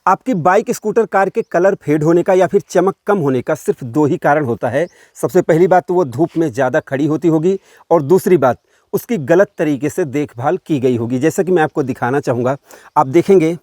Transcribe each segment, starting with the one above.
आपकी bike, scooter, car के colour fade होने का या फिर चमक कम होने का सिर्फ 2 ही कारण होता है। सबसे पहली बात तो वो धूप में ज़्यादा खड़ी होती होगी और दूसरी बात उसकी गलत तरीके से देखभाल की गई होगी। जैसा कि मैं आपको दिखाना चाहूँगा, आप देखेंगे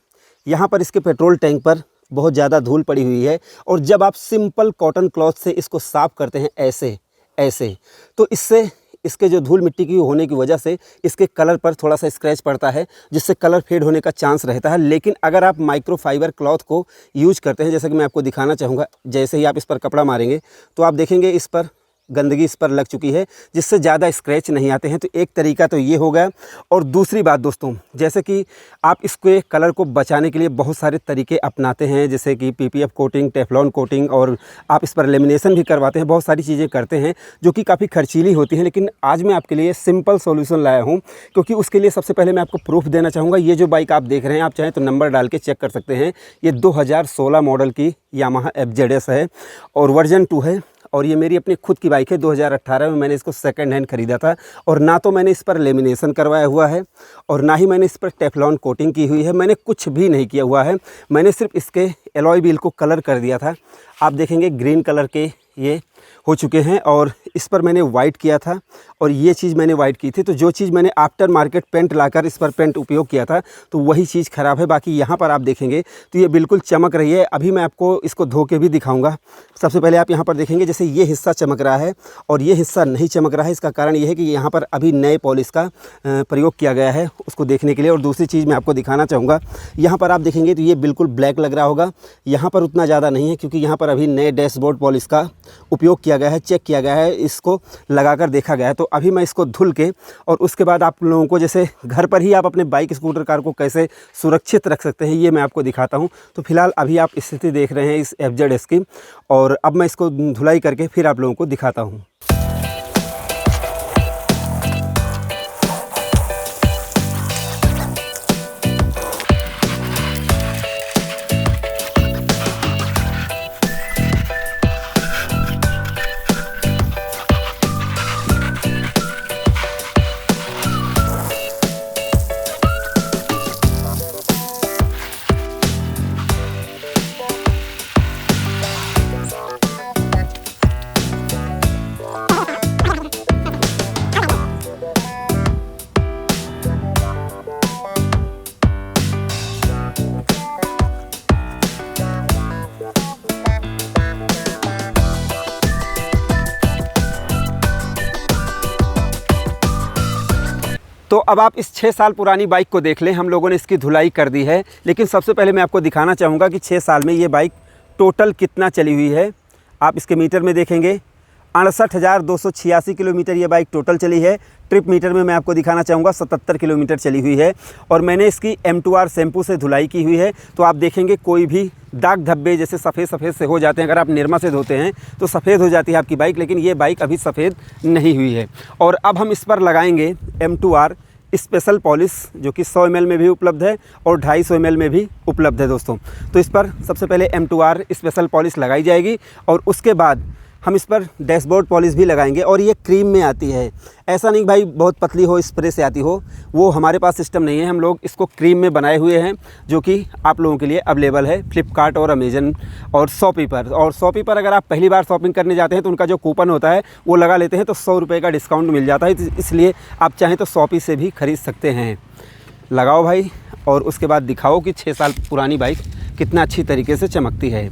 यहाँ पर इसके पेट्रोल टैंक पर बहुत ज़्यादा धूल पड़ी हुई है और जब आप सिंपल कॉटन क्लॉथ से इसको साफ़ करते हैं ऐसे ऐसे, तो इससे इसके जो धूल मिट्टी की होने की वजह से इसके कलर पर थोड़ा सा स्क्रैच पड़ता है, जिससे कलर फेड होने का चांस रहता है। लेकिन अगर आप माइक्रोफाइबर क्लॉथ को यूज़ करते हैं, जैसे कि मैं आपको दिखाना चाहूँगा, जैसे ही आप इस पर कपड़ा मारेंगे तो आप देखेंगे इस पर गंदगी इस पर लग चुकी है, जिससे ज़्यादा स्क्रैच नहीं आते हैं। तो एक तरीका तो ये हो गया। और दूसरी बात दोस्तों, जैसे कि आप इसके कलर को बचाने के लिए बहुत सारे तरीके अपनाते हैं, जैसे कि पीपीएफ कोटिंग, टेफ्लॉन कोटिंग, और आप इस पर लेमिनेशन भी करवाते हैं। बहुत सारी चीज़ें करते हैं जो कि काफ़ी खर्चीली होती हैं, लेकिन आज मैं आपके लिए सिंपल सॉल्यूशन लाया हूँ, क्योंकि उसके लिए सबसे पहले मैं आपको प्रूफ देना चाहूँगा। ये जो बाइक आप देख रहे हैं, आप चाहें तो नंबर डाल के चेक कर सकते हैं। ये 2016 मॉडल की यामाहा FZS है और वर्जन 2 है। और ये मेरी अपनी खुद की बाइक है। 2018 में मैंने इसको सेकंड हैंड ख़रीदा था और ना तो मैंने इस पर लेमिनेशन करवाया हुआ है और ना ही मैंने इस पर टेफ्लॉन कोटिंग की हुई है। मैंने कुछ भी नहीं किया हुआ है। मैंने सिर्फ इसके एलॉय व्हील को कलर कर दिया था। आप देखेंगे ग्रीन कलर के ये हो चुके हैं और इस पर मैंने वाइट किया था और ये चीज़ मैंने वाइट की थी। तो जो चीज़ मैंने आफ्टर मार्केट पेंट लाकर इस पर पेंट उपयोग किया था, तो वही चीज़ ख़राब है। बाकी यहाँ पर आप देखेंगे तो ये बिल्कुल चमक रही है। अभी मैं आपको इसको धो के भी दिखाऊंगा। सबसे पहले आप यहाँ पर देखेंगे जैसे ये हिस्सा चमक रहा है और ये हिस्सा नहीं चमक रहा है। इसका कारण ये है कि यहाँ पर अभी नए पॉलिश का प्रयोग किया गया है, उसको देखने के लिए। और दूसरी चीज़ मैं आपको दिखाना चाहूँगा, यहाँ पर आप देखेंगे तो ये बिल्कुल ब्लैक लग रहा होगा। यहाँ पर उतना ज़्यादा नहीं है, क्योंकि यहाँ पर अभी नए डैशबोर्ड पॉलिश का उपयोग किया गया है, चेक किया गया है, इसको लगाकर देखा गया है। तो अभी मैं इसको धुल के और उसके बाद आप लोगों को जैसे घर पर ही आप अपने बाइक, स्कूटर, कार को कैसे सुरक्षित रख सकते हैं, ये मैं आपको दिखाता हूं। तो फिलहाल अभी आप स्थिति देख रहे हैं इस FZS की, और अब मैं इसको धुलाई करके फिर आप लोगों को दिखाता हूँ। तो अब आप इस 6 साल पुरानी बाइक को देख लें। हम लोगों ने इसकी धुलाई कर दी है, लेकिन सबसे पहले मैं आपको दिखाना चाहूँगा कि 6 साल में ये बाइक टोटल कितना चली हुई है। आप इसके मीटर में देखेंगे 68,286 किलोमीटर ये बाइक टोटल चली है। ट्रिप मीटर में मैं आपको दिखाना चाहूँगा 77 किलोमीटर चली हुई है। और मैंने इसकी M2R शैम्पू से धुलाई की हुई है। तो आप देखेंगे कोई भी दाग धब्बे जैसे सफ़ेद सफ़ेद से हो जाते हैं, अगर आप निरमा से धोते हैं तो सफ़ेद हो जाती है आपकी बाइक, लेकिन ये बाइक अभी सफ़ेद नहीं हुई है। और अब हम इस पर लगाएंगे M2R स्पेशल पॉलिश, जो कि 100 ml में भी उपलब्ध है और 250 ml में भी उपलब्ध है दोस्तों। तो इस पर सबसे पहले M2R स्पेशल पॉलिश लगाई जाएगी और उसके बाद हम इस पर डैशबोर्ड पॉलिश भी लगाएंगे। और ये क्रीम में आती है, ऐसा नहीं भाई बहुत पतली हो, स्प्रे से आती हो, वो हमारे पास सिस्टम नहीं है। हम लोग इसको क्रीम में बनाए हुए हैं, जो कि आप लोगों के लिए अवेलेबल है फ्लिपकार्ट और अमेजन और शॉपी पर। और शॉपी पर अगर आप पहली बार शॉपिंग करने जाते हैं तो उनका जो कूपन होता है वो लगा लेते हैं, तो 100 रुपये का डिस्काउंट मिल जाता है। तो इसलिए आप चाहें तो शॉपी से भी ख़रीद सकते हैं। लगाओ भाई, और उसके बाद दिखाओ कि 6 साल पुरानी बाइक कितना अच्छी तरीके से चमकती है।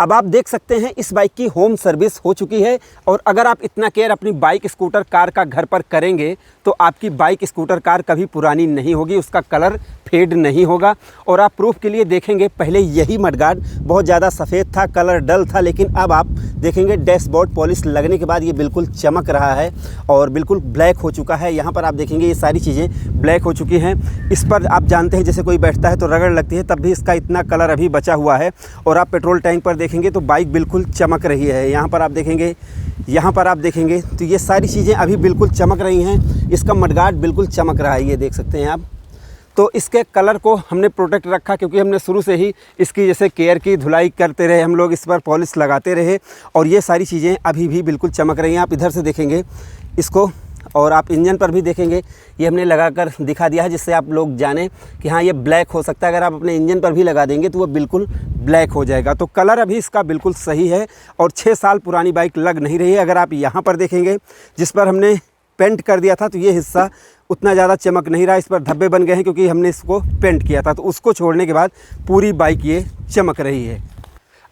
अब आप देख सकते हैं इस बाइक की होम सर्विस हो चुकी है और अगर आप इतना केयर अपनी बाइक, स्कूटर, कार का घर पर करेंगे तो आपकी बाइक, स्कूटर, कार कभी पुरानी नहीं होगी, उसका कलर फेड नहीं होगा। और आप प्रूफ के लिए देखेंगे, पहले यही मडगार्ड बहुत ज़्यादा सफ़ेद था, कलर डल था, लेकिन अब आप देखेंगे डैशबोर्ड पॉलिश लगने के बाद ये बिल्कुल चमक रहा है और बिल्कुल ब्लैक हो चुका है। यहाँ पर आप देखेंगे ये सारी चीज़ें ब्लैक हो चुकी हैं। इस पर आप जानते हैं जैसे कोई बैठता है तो रगड़ लगती है, तब भी इसका इतना कलर अभी बचा हुआ है। और आप पेट्रोल टैंक पर देखेंगे तो बाइक बिल्कुल चमक रही है। यहाँ पर आप देखेंगे तो ये सारी चीज़ें अभी बिल्कुल चमक रही हैं। इसका मडगार्ड बिल्कुल चमक रहा है, ये देख सकते हैं आप। तो इसके कलर को हमने प्रोटेक्ट रखा क्योंकि हमने शुरू से ही इसकी जैसे केयर की, धुलाई करते रहे हम लोग, इस पर पॉलिश लगाते रहे और ये सारी चीज़ें अभी भी बिल्कुल चमक रही हैं। आप इधर से देखेंगे इसको और आप इंजन पर भी देखेंगे, ये हमने लगाकर दिखा दिया है जिससे आप लोग जानें कि हाँ ये ब्लैक हो सकता है। अगर आप अपने इंजन पर भी लगा देंगे तो वो बिल्कुल ब्लैक हो जाएगा। तो कलर अभी इसका बिल्कुल सही है और 6 साल पुरानी बाइक लग नहीं रही है। अगर आप यहाँ पर देखेंगे जिस पर हमने पेंट कर दिया था तो ये हिस्सा उतना ज़्यादा चमक नहीं रहा, इस पर धब्बे बन गए हैं क्योंकि हमने इसको पेंट किया था। तो उसको छोड़ने के बाद पूरी बाइक ये चमक रही है।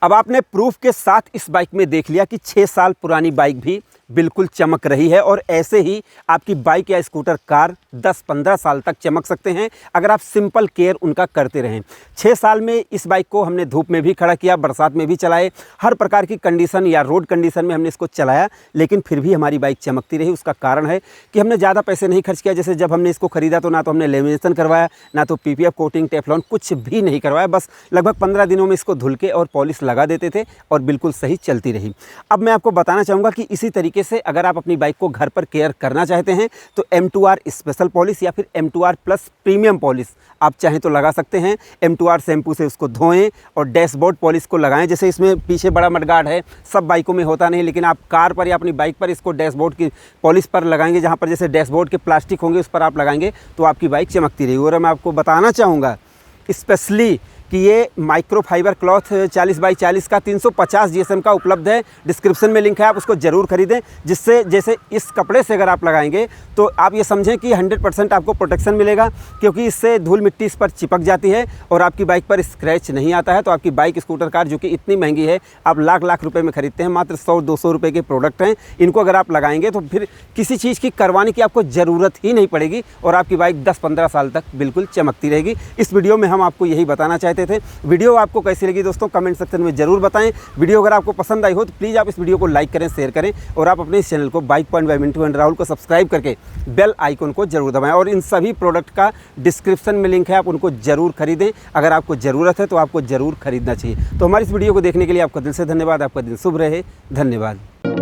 अब आपने प्रूफ के साथ इस बाइक में देख लिया कि 6 साल पुरानी बाइक भी बिल्कुल चमक रही है और ऐसे ही आपकी बाइक या स्कूटर, कार 10-15 साल तक चमक सकते हैं अगर आप सिंपल केयर उनका करते रहें। 6 साल में इस बाइक को हमने धूप में भी खड़ा किया, बरसात में भी चलाए, हर प्रकार की कंडीशन या रोड कंडीशन में हमने इसको चलाया, लेकिन फिर भी हमारी बाइक चमकती रही। उसका कारण है कि हमने ज़्यादा पैसे नहीं खर्च किया। जैसे जब हमने इसको ख़रीदा तो ना तो हमने लेमिनेशन करवाया, ना तो PPF कोटिंग, टेफ्लॉन कुछ भी नहीं करवाया। बस लगभग 15 दिनों में इसको धुल के और पॉलिश लगा देते थे और बिल्कुल सही चलती रही। अब मैं आपको बताना चाहूँगा कि इसी तरीके से अगर आप अपनी बाइक को घर पर केयर करना चाहते हैं तो M2R स्पेशल पॉलिश या फिर M2R प्लस प्रीमियम पॉलिश आप चाहें तो लगा सकते हैं। M2R शैम्पू से उसको धोएं और डैशबोर्ड पॉलिश को लगाएं। जैसे इसमें पीछे बड़ा मडगार्ड है, सब बाइकों में होता नहीं, लेकिन आप कार पर या अपनी बाइक पर इसको डैशबोर्ड की पॉलिश पर लगाएंगे, जहाँ पर जैसे डैशबोर्ड के प्लास्टिक होंगे उस पर आप लगाएंगे तो आपकी बाइक चमकती रहेगी। और मैं आपको बताना चाहूँगा स्पेशली कि ये माइक्रोफाइबर क्लॉथ 40x40 का 350 GSM का उपलब्ध है। डिस्क्रिप्शन में लिंक है, आप उसको ज़रूर खरीदें, जिससे जैसे इस कपड़े से अगर आप लगाएंगे तो आप ये समझें कि 100% आपको प्रोटेक्शन मिलेगा, क्योंकि इससे धूल मिट्टी इस पर चिपक जाती है और आपकी बाइक पर स्क्रैच नहीं आता है। तो आपकी बाइक, स्कूटर, कार जो कि इतनी महंगी है, आप लाख रुपए में खरीदते हैं, मात्र 100-200 रुपये के प्रोडक्ट हैं। इनको अगर आप लगाएंगे तो फिर किसी चीज़ की करवाने की आपको ज़रूरत ही नहीं पड़ेगी और आपकी बाइक 10-15 साल तक बिल्कुल चमकती रहेगी। इस वीडियो में हम आपको यही बताना चाहते थे। वीडियो आपको कैसी लगी दोस्तों कमेंट सेक्शन में जरूर बताएं। वीडियो अगर आपको पसंद आई हो तो प्लीज़ आप इस वीडियो को लाइक करें, शेयर करें और आप अपने इस चैनल को bike point by Mintu and Rahul को सब्सक्राइब करके बेल आइकन को जरूर दबाएं। और इन सभी प्रोडक्ट का डिस्क्रिप्शन में लिंक है, आप उनको जरूर खरीदें। अगर आपको ज़रूरत है तो आपको ज़रूर खरीदना चाहिए। तो हमारी इस वीडियो को देखने के लिए आपका दिल से धन्यवाद। आपका दिन शुभ रहे। धन्यवाद।